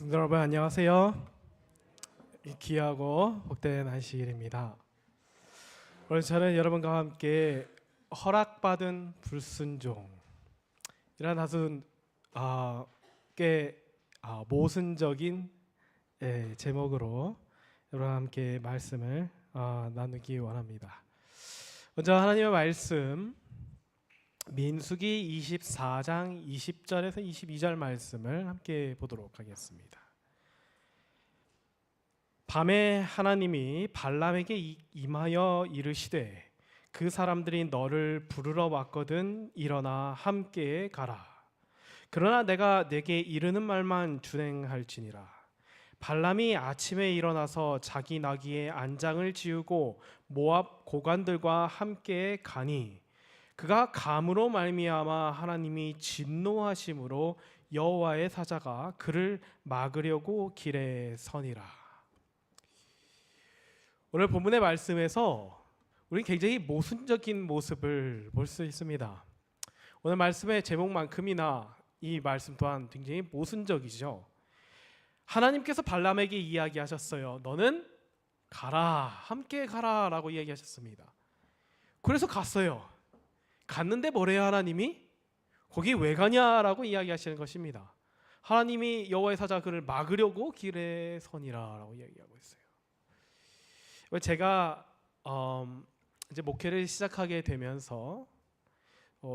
성도 여러분 안녕하세요. 귀하고 복된 안식일입니다. 오늘 저는 여러분과 함께 허락받은 불순종 이런 아주 꽤 모순적인 제목으로 여러분과 함께 말씀을 나누기 원합니다. 먼저 하나님의 말씀 민수기 24장 20절에서 22절 말씀을 함께 보도록 하겠습니다. 밤에 하나님이 발람에게 임하여 이르시되 그 사람들이 너를 부르러 왔거든 일어나 함께 가라. 그러나 내가 내게 이르는 말만 준행할지니라. 발람이 아침에 일어나서 자기 나귀의 안장을 지우고 모압 고관들과 함께 가니 그가 감으로 말미암아 하나님이 진노하심으로 여호와의 사자가 그를 막으려고 길에 서니라. 오늘 본문의 말씀에서 우리는 굉장히 모순적인 모습을 볼 수 있습니다. 오늘 말씀의 제목만큼이나 이 말씀 또한 굉장히 모순적이죠. 하나님께서 발람에게 이야기하셨어요. 너는 가라, 함께 가라라고 이야기하셨습니다. 그래서 갔어요. 갔는데 뭐래요? 하나님이 거기 왜 가냐라고 이야기하시는 것입니다. 하나님이 여호와의 사자가 그를 막으려고 길에 서니라라고 이야기하고 있어요. 제가 이제 목회를 시작하게 되면서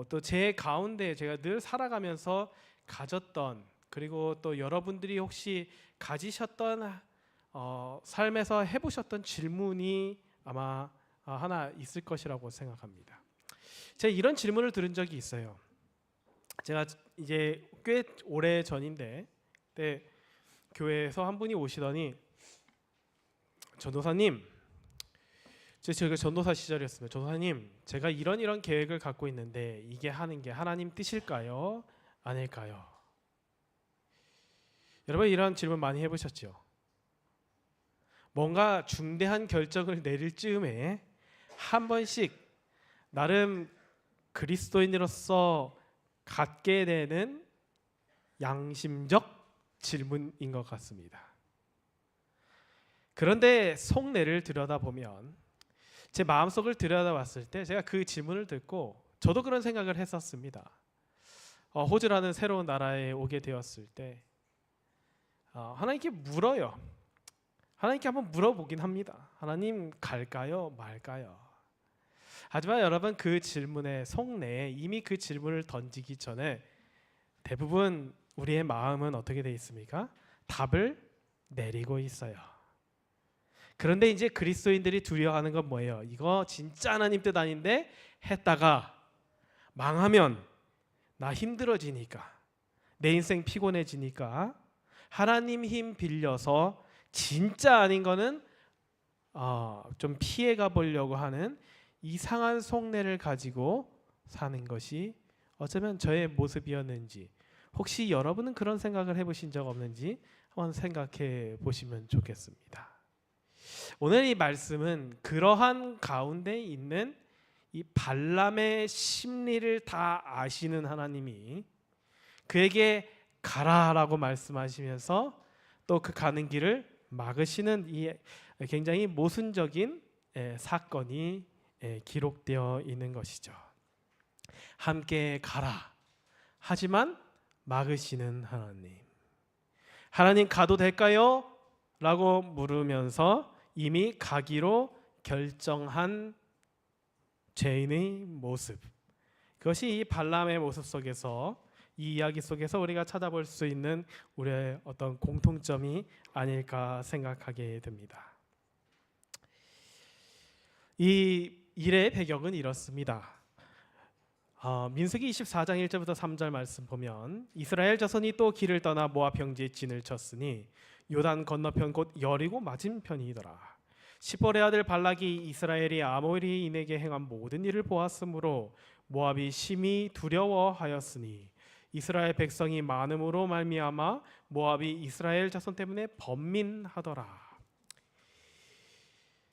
또 제 가운데 제가 늘 살아가면서 가졌던, 그리고 또 여러분들이 혹시 가지셨던 삶에서 해보셨던 질문이 아마 하나 있을 것이라고 생각합니다. 제가 이런 질문을 들은 적이 있어요. 제가 이제 꽤 오래 전인데 그때 교회에서 한 분이 오시더니 전도사님, 제가 전도사 시절이었습니다. 전도사님, 제가 이런 계획을 갖고 있는데 이게 하는 게 하나님 뜻일까요? 아닐까요? 여러분 이런 질문 많이 해보셨죠? 뭔가 중대한 결정을 내릴 즈음에 한 번씩 나름 그리스도인으로서 갖게 되는 양심적 질문인 것 같습니다. 그런데 속내를 들여다보면, 제 마음속을 들여다봤을 때 제가 그 질문을 듣고 저도 그런 생각을 했었습니다. 호주라는 새로운 나라에 오게 되었을 때 하나님께 물어요. 하나님께 한번 물어보긴 합니다. 하나님 갈까요? 말까요? 하지만 여러분 그 질문의 속내에 이미 그 질문을 던지기 전에 대부분 우리의 마음은 어떻게 되어 있습니까? 답을 내리고 있어요. 그런데 이제 그리스도인들이 두려워하는 건 뭐예요? 이거 진짜 하나님 뜻 아닌데 했다가 망하면 나 힘들어지니까, 내 인생 피곤해지니까 하나님 힘 빌려서 진짜 아닌 거는 좀 피해가 보려고 하는 이상한 속내를 가지고 사는 것이 어쩌면 저의 모습이었는지, 혹시 여러분은 그런 생각을 해보신 적 없는지 한번 생각해 보시면 좋겠습니다. 오늘 이 말씀은 그러한 가운데 있는 이 발람의 심리를 다 아시는 하나님이 그에게 가라라고 말씀하시면서 또 그 가는 길을 막으시는 이 굉장히 모순적인 사건이 기록되어 있는 것이죠. 함께 가라 하지만 막으시는 하나님. 하나님 가도 될까요? 라고 물으면서 이미 가기로 결정한 죄인의 모습, 그것이 이 발람의 모습 속에서, 이 이야기 속에서 우리가 찾아볼 수 있는 우리의 어떤 공통점이 아닐까 생각하게 됩니다. 이 일의 배경은 이렇습니다. 민수기 24장 1절부터 3절 말씀 보면 이스라엘 자손이 또 길을 떠나 모압 형제의 진을 쳤으니 요단 건너편 곧 여리고 맞은편이더라. 시볼의 아들 발락이 이스라엘이 아모리인에게 행한 모든 일을 보았으므로 모압이 심히 두려워하였으니 이스라엘 백성이 많음으로 말미암아 모압이 이스라엘 자손 때문에 번민하더라.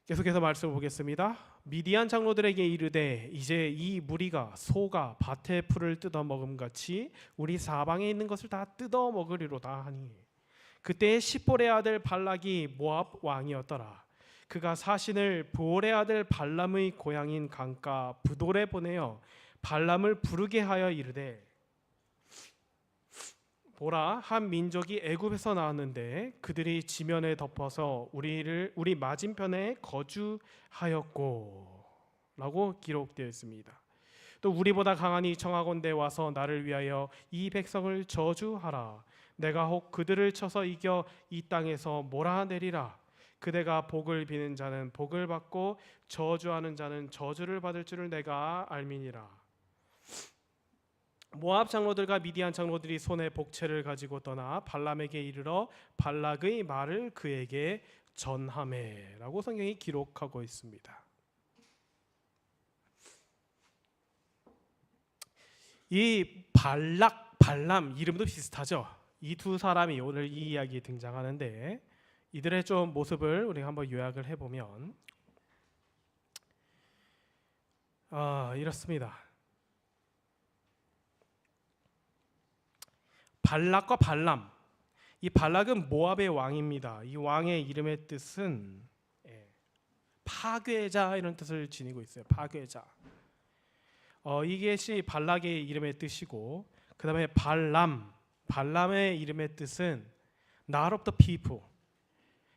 계속해서 말씀을 보겠습니다. 미디안 장로들에게 이르되 이제 이 무리가 소가 밭의 풀을 뜯어 먹음같이 우리 사방에 있는 것을 다 뜯어 먹으리로다 하니 그때 십볼의 아들 발락이 모압 왕이었더라. 그가 사신을 보올의 아들 발람의 고향인 강가 부돌에 보내어 발람을 부르게 하여 이르되, 보라, 한 민족이 애굽에서 나왔는데 그들이 지면에 덮어서 우리 맞은편에 거주하였고 라고 기록되어 있습니다. 또 우리보다 강하니 청하건대 와서 나를 위하여 이 백성을 저주하라. 내가 혹 그들을 쳐서 이겨 이 땅에서 몰아내리라. 그대가 복을 비는 자는 복을 받고 저주하는 자는 저주를 받을 줄을 내가 알미니라. 모압 장로들과 미디안 장로들이 손에 복채를 가지고 떠나 발람에게 이르러 발락의 말을 그에게 전하매라고 성경이 기록하고 있습니다. 이 발락, 발람 이름도 비슷하죠. 이 두 사람이 오늘 이 이야기에 등장하는데, 이들의 좀 모습을 우리가 한번 요약을 해보면 이렇습니다. 발락과 발람, 이 발락은 모압의 왕입니다. 이 왕의 이름의 뜻은 파괴자 이런 뜻을 지니고 있어요. 파괴자. 이것이 발락의 이름의 뜻이고, 그 다음에 발람의 이름의 뜻은 not of the people,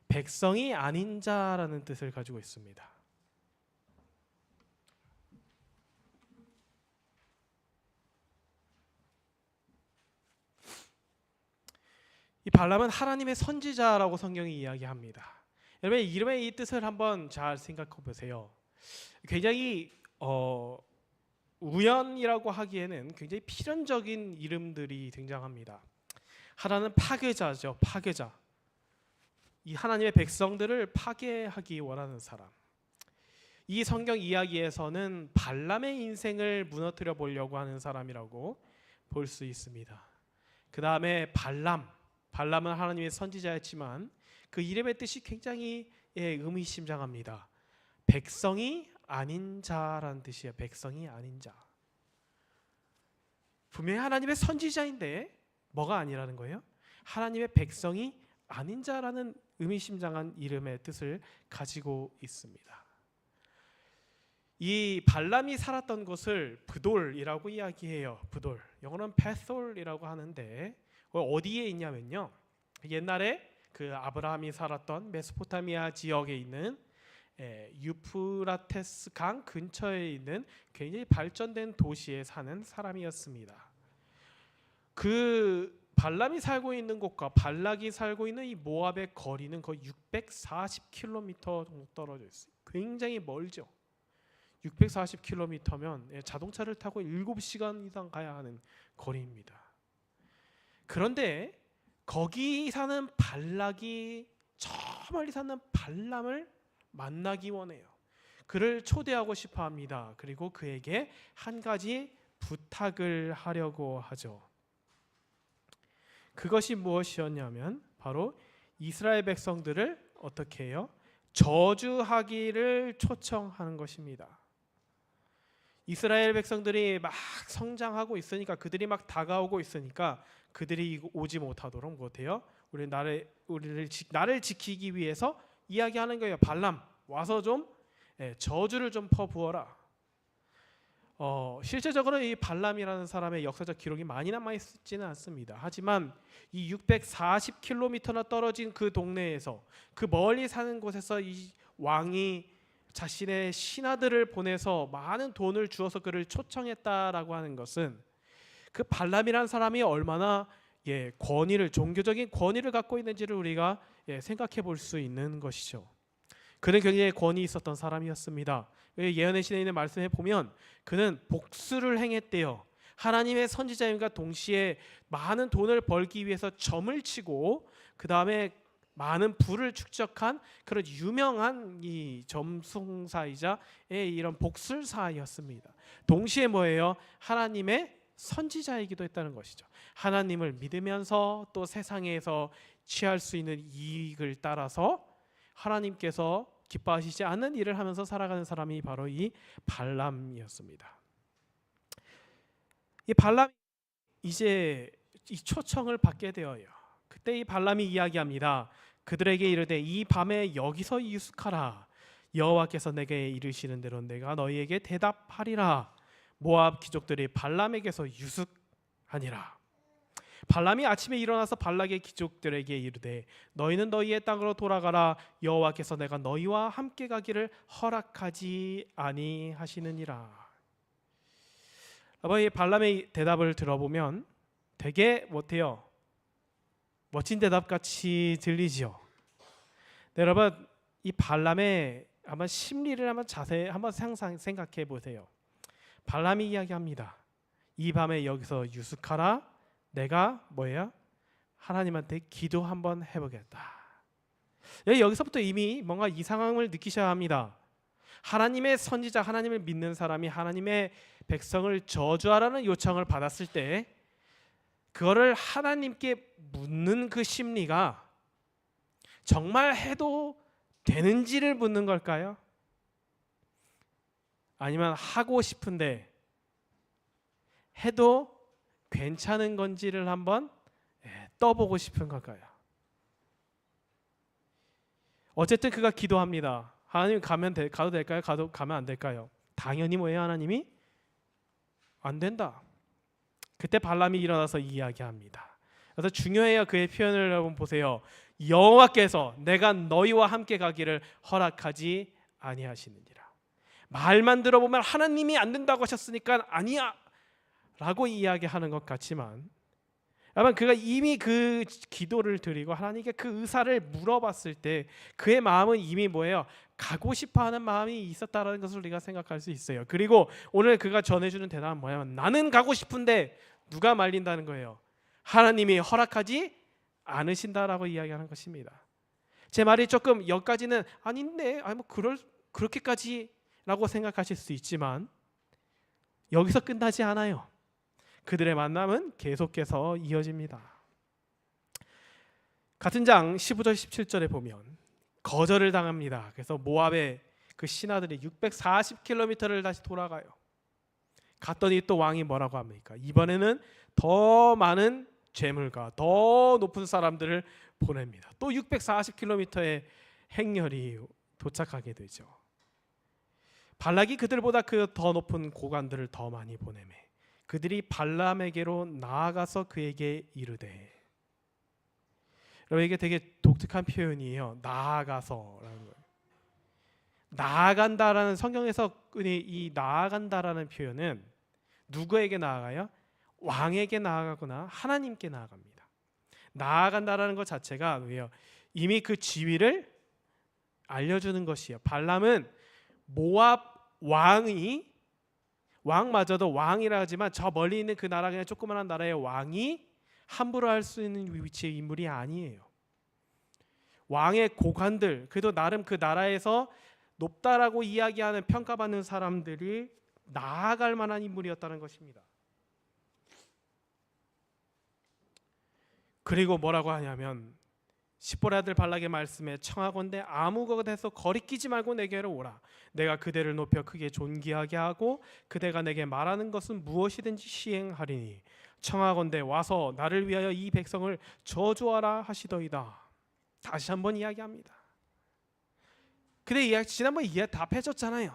백성이 아닌 자라는 뜻을 가지고 있습니다. 이 발람은 하나님의 선지자라고 성경이 이야기합니다. 여러분, 이름의 이 뜻을 한번 잘 생각해 보세요. 굉장히 우연이라고 하기에는 굉장히 필연적인 이름들이 등장합니다. 하나는 파괴자죠. 파괴자. 이 하나님의 백성들을 파괴하기 원하는 사람. 이 성경 이야기에서는 발람의 인생을 무너뜨려 보려고 하는 사람이라고 볼 수 있습니다. 그 다음에 발람은 하나님의 선지자였지만 그 이름의 뜻이 굉장히 의미심장합니다. 백성이 아닌 자라는 뜻이에요. 백성이 아닌 자. 분명히 하나님의 선지자인데 뭐가 아니라는 거예요? 하나님의 백성이 아닌 자라는 의미심장한 이름의 뜻을 가지고 있습니다. 이 발람이 살았던 곳을 브돌이라고 이야기해요. 브돌. 영어로는 베솔이라고 하는데 어디에 있냐면요, 옛날에 그 아브라함이 살았던 메소포타미아 지역에 있는 유프라테스 강 근처에 있는 굉장히 발전된 도시에 사는 사람이었습니다. 그 발람이 살고 있는 곳과 발락이 살고 있는 이 모압의 거리는 거의 640km 정도 떨어져 있어요. 굉장히 멀죠. 640km면 자동차를 타고 7시간 이상 가야 하는 거리입니다. 그런데 거기 사는 발락이 저 멀리 사는 발람을 만나기 원해요. 그를 초대하고 싶어 합니다. 그리고 그에게 한 가지 부탁을 하려고 하죠. 그것이 무엇이었냐면 바로 이스라엘 백성들을 어떻게 해요? 저주하기를 초청하는 것입니다. 이스라엘 백성들이 막 성장하고 있으니까, 그들이 막 다가오고 있으니까 그들이 오지 못하도록 못해요. 나를 지키기 위해서 이야기하는 거예요. 발람, 와서 좀 저주를 좀 퍼부어라. 실제적으로 이 발람이라는 사람의 역사적 기록이 많이 남아 있지는 않습니다. 하지만 이 640km나 떨어진 그 동네에서, 그 멀리 사는 곳에서 이 왕이 자신의 신하들을 보내서 많은 돈을 주어서 그를 초청했다라고 하는 것은 그 발람이라는 사람이 얼마나 종교적인 권위를 갖고 있는지를 우리가 생각해 볼 수 있는 것이죠. 그는 굉장히 권위 있었던 사람이었습니다. 예언의 신에 있는 말씀에 보면 그는 복수를 행했대요. 하나님의 선지자임과 동시에 많은 돈을 벌기 위해서 점을 치고 그 다음에 많은 부를 축적한 그런 유명한 이 점송사이자 이런 복술사였습니다. 동시에 뭐예요? 하나님의 선지자이기도 했다는 것이죠. 하나님을 믿으면서 또 세상에서 취할 수 있는 이익을 따라서 하나님께서 기뻐하시지 않는 일을 하면서 살아가는 사람이 바로 이 발람이었습니다. 이 발람이 이제 이 초청을 받게 되어요. 그때 이 발람이 이야기합니다. 그들에게 이르되 이 밤에 여기서 유숙하라. 여호와께서 내게 이르시는 대로 내가 너희에게 대답하리라. 모압 귀족들이 발람에게서 유숙하니라. 발람이 아침에 일어나서 발락의 귀족들에게 이르되 너희는 너희의 땅으로 돌아가라. 여호와께서 내가 너희와 함께 가기를 허락하지 아니하시느니라. 이 발람의 대답을 들어보면 되게 못해요. 멋진 대답같이 들리지요. 네, 여러분 이 발람의 한번 심리를 한번 자세히 한번 생각해 보세요. 발람이 이야기합니다. 이 밤에 여기서 유숙하라. 내가 뭐예요? 하나님한테 기도 한번 해보겠다. 여기서부터 이미 뭔가 이상함을 느끼셔야 합니다. 하나님의 선지자, 하나님을 믿는 사람이 하나님의 백성을 저주하라는 요청을 받았을 때 그거를 하나님께 묻는 그 심리가 정말 해도 되는지를 묻는 걸까요? 아니면 하고 싶은데 해도 괜찮은 건지를 한번 떠보고 싶은 걸까요? 어쨌든 그가 기도합니다. 하나님 가도 될까요? 가면 안 될까요? 당연히 뭐예요? 하나님이 안 된다. 그때 발람이 일어나서 이야기합니다. 그래서 중요해요. 그의 표현을 여러분 보세요. 여호와께서 내가 너희와 함께 가기를 허락하지 아니하시느니라. 말만 들어보면 하나님이 안 된다고 하셨으니까 아니야 라고 이야기하는 것 같지만 여러분 그가 이미 그 기도를 드리고 하나님께 그 의사를 물어봤을 때 그의 마음은 이미 뭐예요? 가고 싶어하는 마음이 있었다라는 것을 우리가 생각할 수 있어요. 그리고 오늘 그가 전해주는 대답은 뭐냐면 나는 가고 싶은데 누가 말린다는 거예요? 하나님이 허락하지 않으신다라고 이야기하는 것입니다. 제 말이 조금 여기까지는 아닌데 그렇게까지라고 생각하실 수 있지만 여기서 끝나지 않아요. 그들의 만남은 계속해서 이어집니다. 같은 장 15절 17절에 보면 거절을 당합니다. 그래서 모압의 그 신하들이 640km를 다시 돌아가요. 갔더니 또 왕이 뭐라고 합니까? 이번에는 더 많은 재물과 더 높은 사람들을 보냅니다. 또 640km의 행렬이 도착하게 되죠. 발락이 그들보다 그 더 높은 고관들을 더 많이 보내매 그들이 발람에게로 나아가서 그에게 이르되, 여러분 이게 되게 독특한 표현이에요. 나아가서라는 거예요. 나아간다라는 성경에서 이 나아간다라는 표현은 누구에게 나아가요? 왕에게 나아가거나 하나님께 나아갑니다. 나아간다라는 것 자체가 왜요? 이미 그 지위를 알려주는 것이에요. 발람은 모압 왕마저도 왕이라 하지만 저 멀리 있는 그 나라 그냥 조그만한 나라의 왕이 함부로 할 수 있는 위치의 인물이 아니에요. 왕의 고관들, 그래도 나름 그 나라에서 높다라고 이야기하는 평가받는 사람들이 나아갈 만한 인물이었다는 것입니다. 그리고 뭐라고 하냐면 십보의 아들 발락의 말씀에 청하건대 아무 곳에서 거리끼지 말고 내게로 오라. 내가 그대를 높여 크게 존귀하게 하고 그대가 내게 말하는 것은 무엇이든지 시행하리니 청하건대 와서 나를 위하여 이 백성을 저주하라 하시더이다. 다시 한번 이야기합니다. 근데 지난번 이야기 다 펴졌잖아요.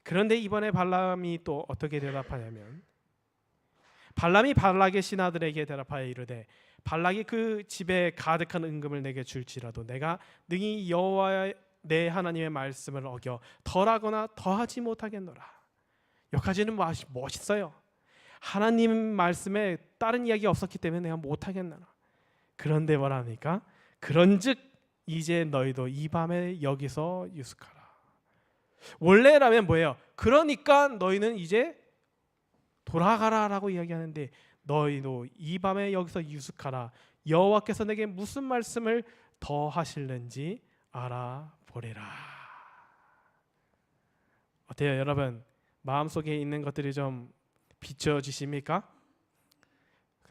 그런데 이번에 발람이 또 어떻게 대답하냐면 발람이 발락의 신하들에게 대답하여 이르되 발락이 그 집에 가득한 은금을 내게 줄지라도 내가 능히 여호와 내 하나님의 말씀을 어겨 덜하거나 더하지 못하겠노라. 여기까지는 멋있어요. 하나님 말씀에 다른 이야기가 없었기 때문에 내가 못하겠노라. 그런데 뭐랍니까? 그런즉 이제 너희도 이 밤에 여기서 유숙하라. 원래라면 뭐예요? 그러니까 너희는 이제 돌아가라라고 이야기하는데 너희도 이 밤에 여기서 유숙하라. 여호와께서 내게 무슨 말씀을 더 하실는지 알아보리라. 어때요, 여러분? 마음속에 있는 것들이 좀 비춰지십니까?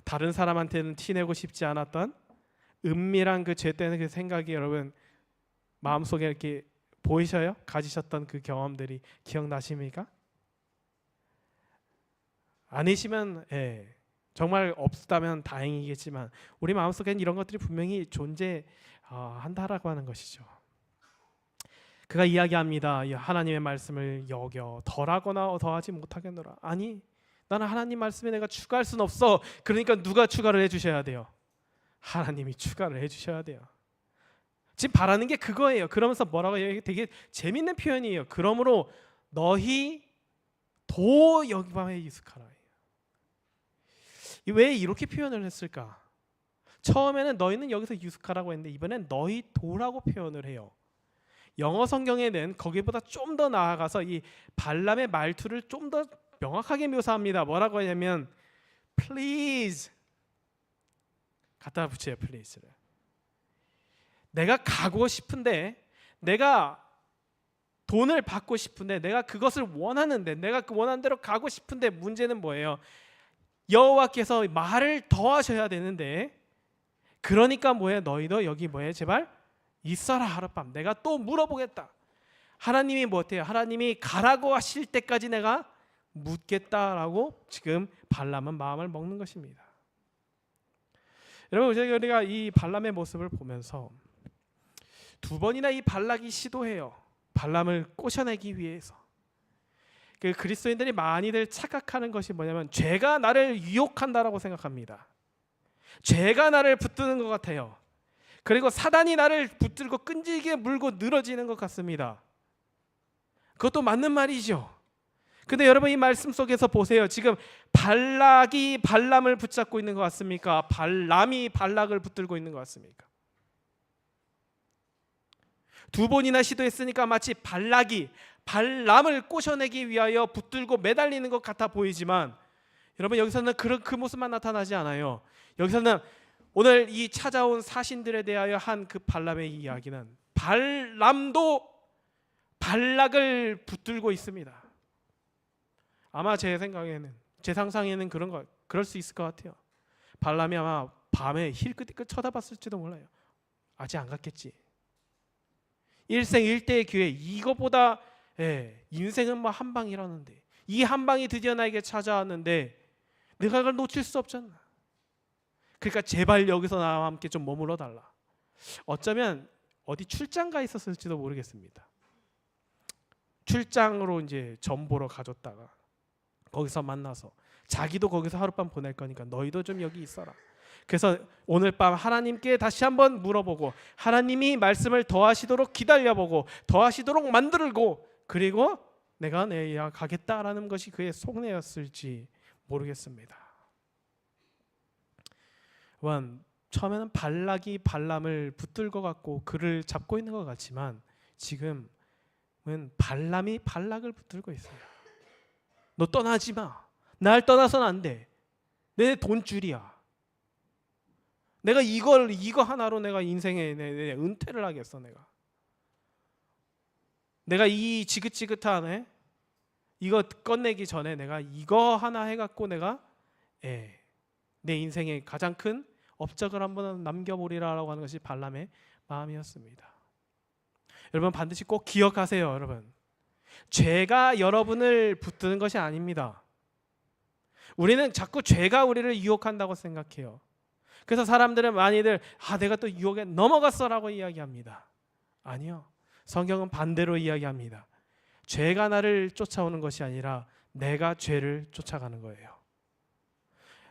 다른 사람한테는 티내고 싶지 않았던 은밀한 그 죄되는 그 생각이 여러분 마음속에 이렇게 보이셔요? 가지셨던 그 경험들이 기억나십니까? 아니시면 정말 없다면 다행이겠지만 우리 마음속엔 이런 것들이 분명히 존재한다라고 하는 것이죠. 그가 이야기합니다. 하나님의 말씀을 여겨 덜하거나 더하지 못하겠노라. 아니, 나는 하나님 말씀에 내가 추가할 수는 없어. 그러니까 누가 추가를 해주셔야 돼요? 하나님이 추가를 해주셔야 돼요. 지금 바라는 게 그거예요. 그러면서 뭐라고 해요? 되게 재밌는 표현이에요. 그러므로 너희 도 여기밤에 유숙하라. 왜 이렇게 표현을 했을까? 처음에는 너희는 여기서 유숙하라고 했는데 이번엔 너희 도라고 표현을 해요. 영어 성경에는 거기보다 좀 더 나아가서 이 발람의 말투를 좀 더 명확하게 묘사합니다. 뭐라고 하냐면 please 갖다 붙여요. please를. 내가 가고 싶은데, 내가 돈을 받고 싶은데, 내가 그것을 원하는데, 내가 그 원하는 대로 가고 싶은데 문제는 뭐예요? 여호와께서 말을 더 하셔야 되는데, 그러니까 뭐예요? 너희도 여기 뭐예요? 제발 있어라 하룻밤. 내가 또 물어보겠다. 하나님이 뭐 어때요? 하나님이 가라고 하실 때까지 내가 묻겠다라고 지금 발람은 마음을 먹는 것입니다. 여러분, 우리가 이 발람의 모습을 보면서 두 번이나 이 발락이 시도해요. 발람을 꼬셔내기 위해서. 그 그리스도인들이 많이들 착각하는 것이 뭐냐면 죄가 나를 유혹한다라고 생각합니다. 죄가 나를 붙드는 것 같아요. 그리고 사단이 나를 붙들고 끈질기게 물고 늘어지는 것 같습니다. 그것도 맞는 말이죠. 근데 여러분, 이 말씀 속에서 보세요. 지금 발락이 발람을 붙잡고 있는 것 같습니까? 발람이 발락을 붙들고 있는 것 같습니까? 두 번이나 시도했으니까 마치 발락이 발람을 꼬셔내기 위하여 붙들고 매달리는 것 같아 보이지만, 여러분, 여기서는 그 모습만 나타나지 않아요. 여기서는 오늘 이 찾아온 사신들에 대하여 한 그 발람의 이야기는 발람도 발락을 붙들고 있습니다. 아마 제 생각에는, 제 상상에는 그럴 수 있을 것 같아요. 발람이 아마 밤에 힐끗힐끗 쳐다봤을지도 몰라요. 아직 안 갔겠지. 일생일대의 기회, 이거보다 인생은 뭐 한 방이라는데, 이 한 방이 드디어 나에게 찾아왔는데 내가 그걸 놓칠 수 없잖아. 그러니까 제발 여기서 나와 함께 좀 머물러 달라. 어쩌면 어디 출장 가 있었을지도 모르겠습니다. 출장으로 이제 점 보러 가줬다가 거기서 만나서 자기도 거기서 하룻밤 보낼 거니까 너희도 좀 여기 있어라. 그래서 오늘 밤 하나님께 다시 한번 물어보고, 하나님이 말씀을 더하시도록 기다려보고, 더하시도록 만들고, 그리고 내가 내야 가겠다라는 것이 그의 속내였을지 모르겠습니다. 처음에는 발락이 발람을 붙들 것 같고 그를 잡고 있는 것 같지만, 지금은 발람이 발락을 붙들고 있어요. 너 떠나지 마. 날 떠나서는 안 돼. 내 돈줄이야. 내가 이거 하나로 내가 인생에 내 은퇴를 하겠어. 내가 이 지긋지긋한 이거 끝내기 전에 내가 이거 하나 해갖고 내가 내 인생의 가장 큰 업적을 한번 남겨보리라라고 하는 것이 발람의 마음이었습니다. 여러분, 반드시 꼭 기억하세요. 여러분, 죄가 여러분을 붙드는 것이 아닙니다. 우리는 자꾸 죄가 우리를 유혹한다고 생각해요. 그래서 사람들은 많이들 내가 또 유혹에 넘어갔어라고 이야기합니다. 아니요, 성경은 반대로 이야기합니다. 죄가 나를 쫓아오는 것이 아니라 내가 죄를 쫓아가는 거예요.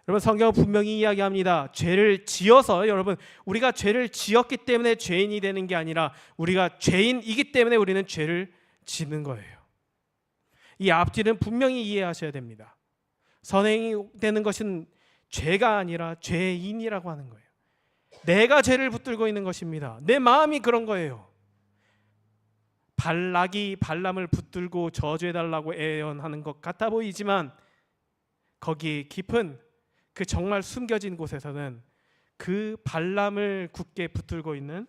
여러분, 성경은 분명히 이야기합니다. 죄를 지어서, 여러분, 우리가 죄를 지었기 때문에 죄인이 되는 게 아니라 우리가 죄인이기 때문에 우리는 죄를 짓는 거예요. 이 앞뒤는 분명히 이해하셔야 됩니다. 선행이 되는 것은 죄가 아니라 죄인이라고 하는 거예요. 내가 죄를 붙들고 있는 것입니다. 내 마음이 그런 거예요. 발락이 발람을 붙들고 저주해달라고 애원하는 것 같아 보이지만, 거기 깊은 그 정말 숨겨진 곳에서는 그 발락을 굳게 붙들고 있는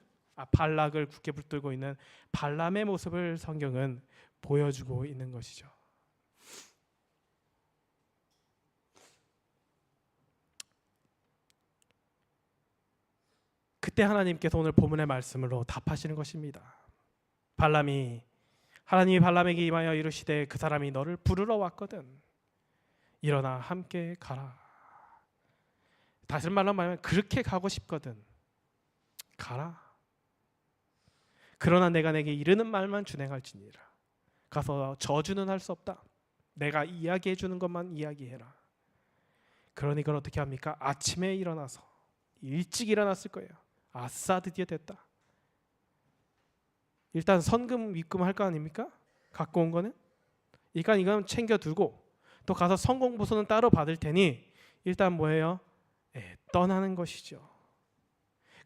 발람의 모습을 성경은 보여주고 있는 것이죠. 그때 하나님께서 오늘 본문의 말씀으로 답하시는 것입니다. 하나님이 발람에게 임하여 이르시되 그 사람이 너를 부르러 왔거든. 일어나 함께 가라. 다시 말로 말하면 그렇게 가고 싶거든. 가라. 그러나 내가 내게 이르는 말만 준행할지니라. 가서 저주는 할 수 없다. 내가 이야기해 주는 것만 이야기해라. 그러니 그건 어떻게 합니까? 아침에 일어나서 일찍 일어났을 거예요. 아싸 드디어 됐다. 일단 선금 입금할 거 아닙니까? 갖고 온 거는. 그러니까 이건 챙겨두고 또 가서 성공보수는 따로 받을 테니 일단 뭐예요? 떠나는 것이죠.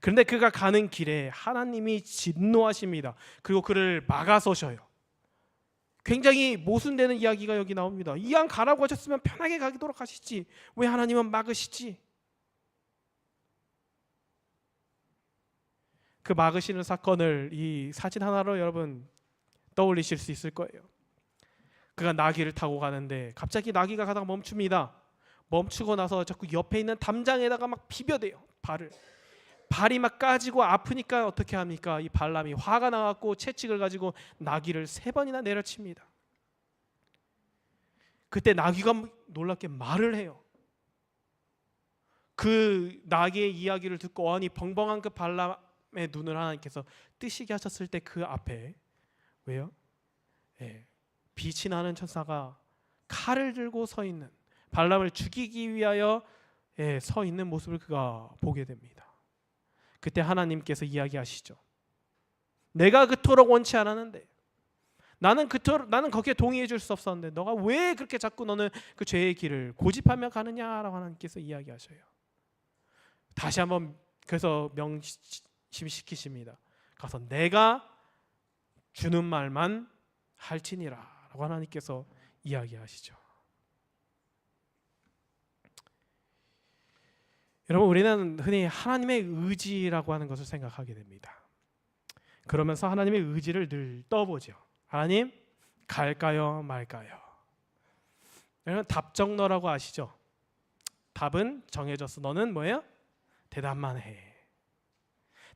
그런데 그가 가는 길에 하나님이 진노하십니다. 그리고 그를 막아서셔요. 굉장히 모순되는 이야기가 여기 나옵니다. 이왕 가라고 하셨으면 편하게 가도록 하시지. 왜 하나님은 막으시지? 그 막으시는 사건을 이 사진 하나로 여러분 떠올리실 수 있을 거예요. 그가 나귀를 타고 가는데 갑자기 나귀가 가다가 멈춥니다. 멈추고 나서 자꾸 옆에 있는 담장에다가 막 비벼대요. 발이 막 까지고 아프니까 어떻게 합니까? 이 발람이 화가 나갖고 채찍을 가지고 나귀를 3번이나 내려칩니다. 그때 나귀가 놀랍게 말을 해요. 그 나귀의 이야기를 듣고 아니 벙벙한 그 발람의 눈을 하나님께서 뜨시게 하셨을 때 그 앞에 왜요? 빛이 나는 천사가 칼을 들고 서 있는 발람을 죽이기 위하여 서 있는 모습을 그가 보게 됩니다. 그때 하나님께서 이야기하시죠. 내가 그토록 원치 않았는데 나는 거기에 동의해 줄 수 없었는데 너가 왜 그렇게 자꾸 너는 그 죄의 길을 고집하며 가느냐라고 하나님께서 이야기하셔요. 다시 한번 그래서 명심시키십니다. 가서 내가 주는 말만 할지니라 라고 하나님께서 이야기하시죠. 여러분 우리는 흔히 하나님의 의지라고 하는 것을 생각하게 됩니다. 그러면서 하나님의 의지를 늘 떠보죠. 하나님 갈까요 말까요? 여러분 답정너라고 아시죠? 답은 정해졌어. 너는 뭐예요? 대답만 해.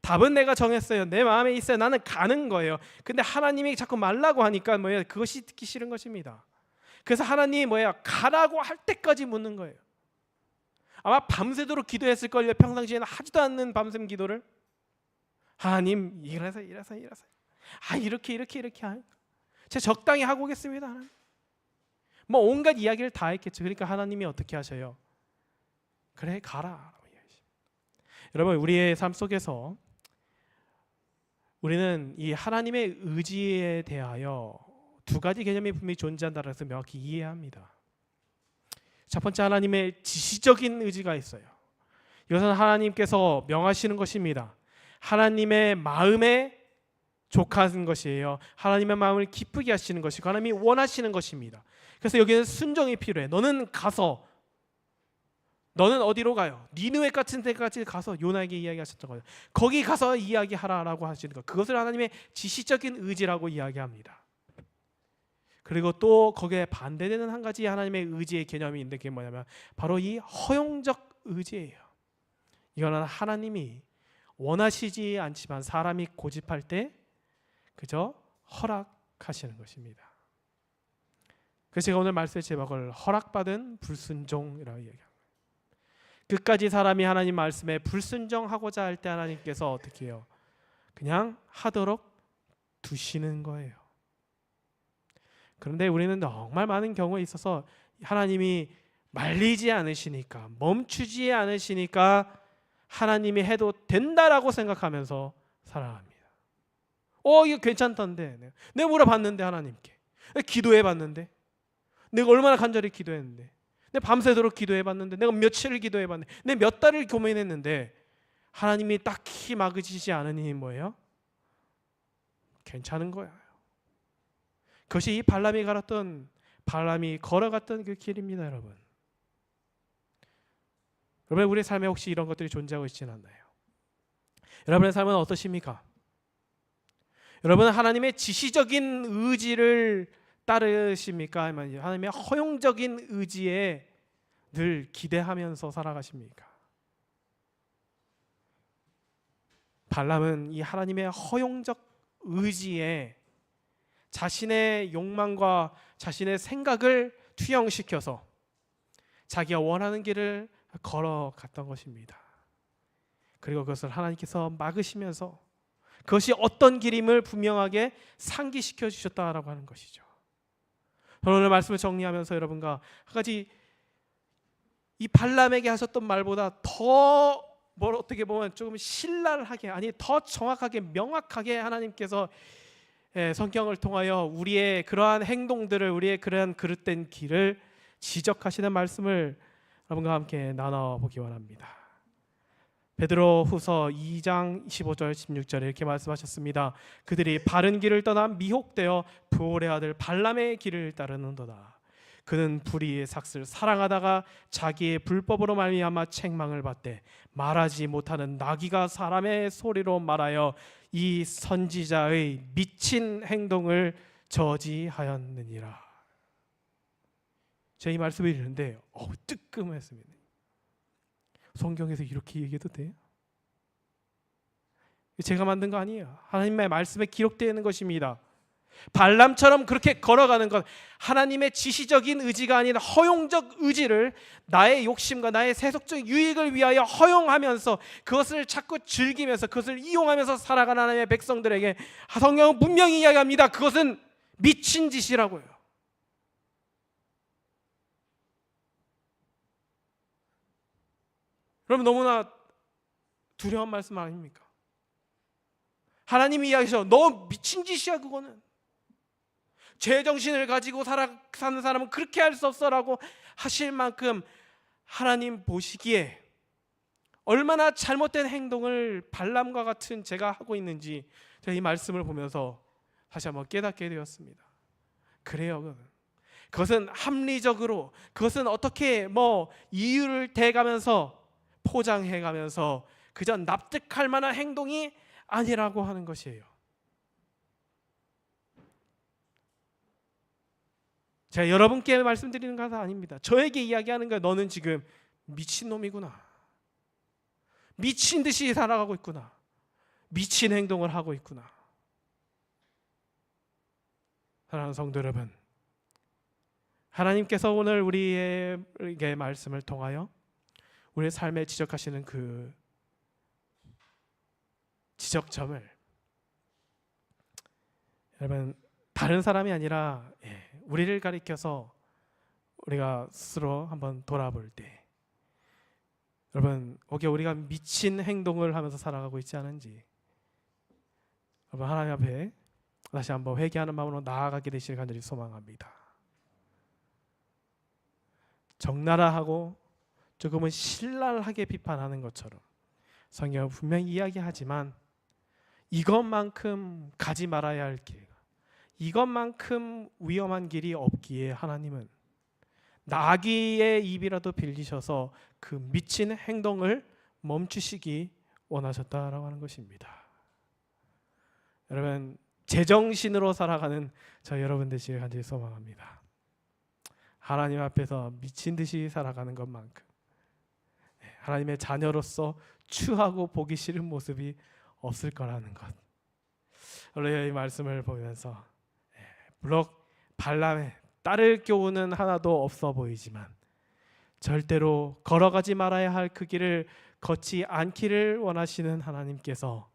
답은 내가 정했어요. 내 마음에 있어요. 나는 가는 거예요. 근데 하나님이 자꾸 말라고 하니까 뭐예요? 그것이 듣기 싫은 것입니다. 그래서 하나님이 뭐예요? 가라고 할 때까지 묻는 거예요. 아마 밤새도록 기도했을 걸요. 평상시에는 하지도 않는 밤샘 기도를. 하나님 이래서 이렇게 제가 적당히 하고 오겠습니다. 하나님. 뭐 온갖 이야기를 다 했겠죠. 그러니까 하나님이 어떻게 하셔요? 그래 가라. 여러분 우리의 삶 속에서 우리는 이 하나님의 의지에 대하여 2가지 개념이 분명히 존재한다고 해서 명확히 이해해야 합니다. 첫 번째 하나님의 지시적인 의지가 있어요. 이것은 하나님께서 명하시는 것입니다. 하나님의 마음에 족한 것이에요. 하나님의 마음을 기쁘게 하시는 것이고 하나님이 원하시는 것입니다. 그래서 여기는 순종이 필요해. 너는 어디로 가요? 니느웨 같은 데까지 가서 요나에게 이야기하셨던 거예요. 거기 가서 이야기하라라고 하시는 것. 그것을 하나님의 지시적인 의지라고 이야기합니다. 그리고 또 거기에 반대되는 한 가지 하나님의 의지의 개념이 있는데 그게 뭐냐면 바로 이 허용적 의지예요. 이거는 하나님이 원하시지 않지만 사람이 고집할 때 그저 허락하시는 것입니다. 그래서 제가 오늘 말씀의 제목을 허락받은 불순종이라고 얘기합니다. 끝까지 사람이 하나님 말씀에 불순종하고자 할 때 하나님께서 어떻게 해요? 그냥 하도록 두시는 거예요. 그런데 우리는 정말 많은 경우에 있어서 하나님이 말리지 않으시니까 멈추지 않으시니까 하나님이 해도 된다라고 생각하면서 살아갑니다. 이거 괜찮던데 내가 물어봤는데 하나님께 기도해봤는데 내가 얼마나 간절히 기도했는데 내가 밤새도록 기도해봤는데 내가 며칠을 기도해봤는데 내가 몇 달을 고민했는데 하나님이 딱히 막으시지 않으니 뭐예요? 괜찮은 거예요. 그것이 이 발람이 걸어갔던 그 길입니다. 여러분 우리의 삶에 혹시 이런 것들이 존재하고 있지는 않나요? 여러분의 삶은 어떠십니까? 여러분은 하나님의 지시적인 의지를 따르십니까? 아니면 하나님의 허용적인 의지에 늘 기대하면서 살아가십니까? 발람은 이 하나님의 허용적 의지에 자신의 욕망과 자신의 생각을 투영시켜서 자기가 원하는 길을 걸어갔던 것입니다. 그리고 그것을 하나님께서 막으시면서 그것이 어떤 길임을 분명하게 상기시켜 주셨다라고 하는 것이죠. 저는 오늘 말씀을 정리하면서 여러분과 한 가지 이 발람에게 하셨던 말보다 더 어떻게 보면 조금 신랄하게, 아니 더 정확하게 명확하게 하나님께서 성경을 통하여 우리의 그러한 행동들을, 우리의 그러한 그릇된 길을 지적하시는 말씀을 여러분과 함께 나눠보기 원합니다. 베드로후서 2장 15절 16절에 이렇게 말씀하셨습니다. 그들이 바른 길을 떠나 미혹되어 부올의 아들 발람의 길을 따르는도다. 그는 불의의 삭슬 사랑하다가 자기의 불법으로 말미암아 책망을 받되 말하지 못하는 나귀가 사람의 소리로 말하여 이 선지자의 미친 행동을 저지하였느니라. 제가 이 말씀을 읽는데 뜨끔했습니다. 성경에서 이렇게 얘기해도 돼요? 제가 만든 거 아니에요. 하나님의 말씀에 기록되어 있는 것입니다. 발람처럼 그렇게 걸어가는 것, 하나님의 지시적인 의지가 아닌 허용적 의지를 나의 욕심과 나의 세속적 유익을 위하여 허용하면서 그것을 자꾸 즐기면서 그것을 이용하면서 살아가는 하나님의 백성들에게 성경은 분명히 이야기합니다. 그것은 미친 짓이라고요. 여러분, 너무나 두려운 말씀 아닙니까? 하나님이 이야기하셔. 너 미친 짓이야 그거는. 제정신을 가지고 사는 사람은 그렇게 할 수 없어라고 하실 만큼 하나님 보시기에 얼마나 잘못된 행동을 발람과 같은 제가 하고 있는지 제가 이 말씀을 보면서 다시 한번 깨닫게 되었습니다. 그래요. 그것은 합리적으로, 그것은 어떻게 이유를 대가면서 포장해가면서 그저 납득할 만한 행동이 아니라고 하는 것이에요. 제가 여러분께 말씀드리는 것은 아닙니다. 저에게 이야기하는 거예요. 너는 지금 미친놈이구나. 미친 듯이 살아가고 있구나. 미친 행동을 하고 있구나. 사랑하는 성도 여러분, 하나님께서 오늘 우리에게 말씀을 통하여 우리의 삶에 지적하시는 그 지적점을 여러분 다른 사람이 아니라 우리를 가리켜서 우리가 스스로 한번 돌아볼 때 여러분 혹여 우리가 미친 행동을 하면서 살아가고 있지 않은지 여러분 하나님 앞에 다시 한번 회개하는 마음으로 나아가게 되시길 간절히 소망합니다. 적나라하고 조금은 신랄하게 비판하는 것처럼 성경은 분명히 이야기하지만 이것만큼 가지 말아야 할 길, 이것만큼 위험한 길이 없기에 하나님은 나귀의 입이라도 빌리셔서 그 미친 행동을 멈추시기 원하셨다라고 하는 것입니다. 여러분 제정신으로 살아가는 저 여러분 되시길 간절히 소망합니다. 하나님 앞에서 미친 듯이 살아가는 것만큼 하나님의 자녀로서 추하고 보기 싫은 모습이 없을 거라는 것. 오늘 이 말씀을 보면서 물론 발람의 따를 교훈은 하나도 없어 보이지만 절대로 걸어가지 말아야 할 그 길을 걷지 않기를 원하시는 하나님께서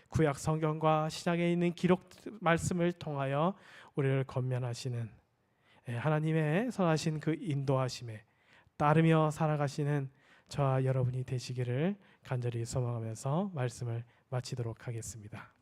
구약 성경과 신약에 있는 기록 말씀을 통하여 우리를 권면하시는 하나님의 선하신 그 인도하심에 따르며 살아가시는 저와 여러분이 되시기를 간절히 소망하면서 말씀을 마치도록 하겠습니다.